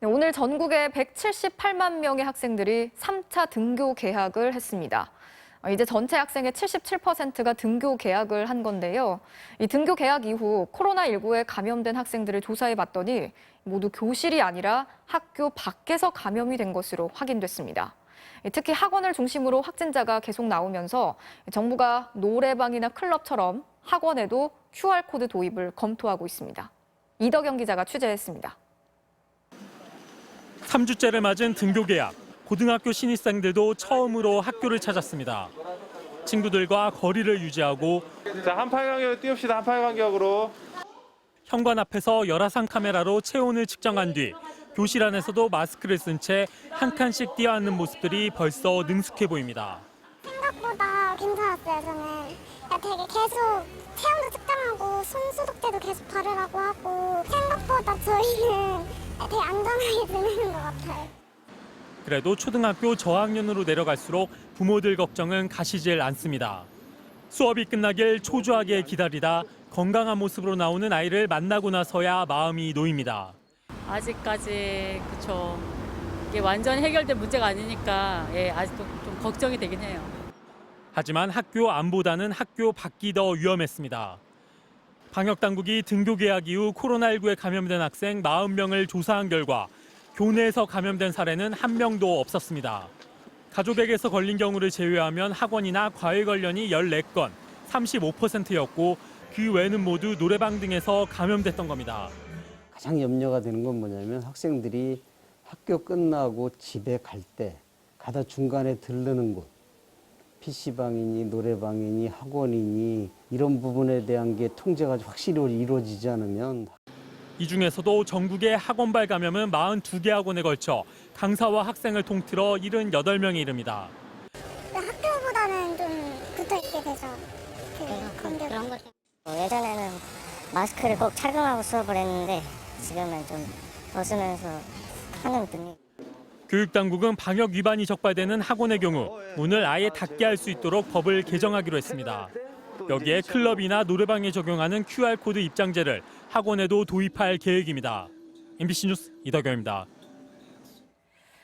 네, 오늘 전국에 178만 명의 학생들이 3차 등교 개학을 했습니다. 이제 전체 학생의 77%가 등교 개학을 한 건데요. 이 등교 개학 이후 코로나19에 감염된 학생들을 조사해 봤더니 모두 교실이 아니라 학교 밖에서 감염이 된 것으로 확인됐습니다. 특히 학원을 중심으로 확진자가 계속 나오면서 정부가 노래방이나 클럽처럼 학원에도 QR코드 도입을 검토하고 있습니다. 이덕영 기자가 취재했습니다. 3주째를 맞은 등교 개학. 고등학교 신입생들도 처음으로 학교를 찾았습니다. 친구들과 거리를 유지하고 자, 한팔 간격으로 띄웁시다. 한팔 간격으로. 현관 앞에서 열화상 카메라로 체온을 측정한 뒤 교실 안에서도 마스크를 쓴 채 한 칸씩 뛰어앉는 모습들이 벌써 능숙해 보입니다. 생각보다 괜찮았어요, 저는. 되게 계속 체온도 측정하고 손 소독제도 계속 바르라고 하고 생각보다 저희는 되게 안전하게 지내는 것 같아요. 그래도 초등학교 저학년으로 내려갈수록 부모들 걱정은 가시질 않습니다. 수업이 끝나길 초조하게 기다리다 건강한 모습으로 나오는 아이를 만나고 나서야 마음이 놓입니다. 아직까지 그쵸. 이게 완전히 해결된 문제가 아니니까 아직도 좀 걱정이 되긴 해요. 하지만 학교 안보다는 학교 밖이 더 위험했습니다. 방역당국이 등교 개학 이후 코로나19에 감염된 학생 40명을 조사한 결과 교내에서 감염된 사례는 한 명도 없었습니다. 가족에게서 걸린 경우를 제외하면 학원이나 과외 관련이 14건, 35%였고 그 외는 모두 노래방 등에서 감염됐던 겁니다. 가장 염려가 되는 건 뭐냐면 학생들이 학교 끝나고 집에 갈 때 가다 중간에 들르는 곳, PC방이니 노래방이니 학원이니 이런 부분에 대한 게 통제가 확실히 이루어지지 않으면 이 중에서도 전국의 학원발 감염은 42개 학원에 걸쳐 강사와 학생을 통틀어 78명에 이릅니다. 학교보다는 좀 붙어있게 되죠. 그런 거. 예전에는 마스크를 꼭 착용하고 수업을 했는데 지금은 좀 벗으면서 하는 분위기. 교육당국은 방역 위반이 적발되는 학원의 경우 문을 아예 닫게 할 수 있도록 법을 개정하기로 했습니다. 여기에 클럽이나 노래방에 적용하는 QR코드 입장제를 학원에도 도입할 계획입니다. MBC 뉴스 이덕영입니다.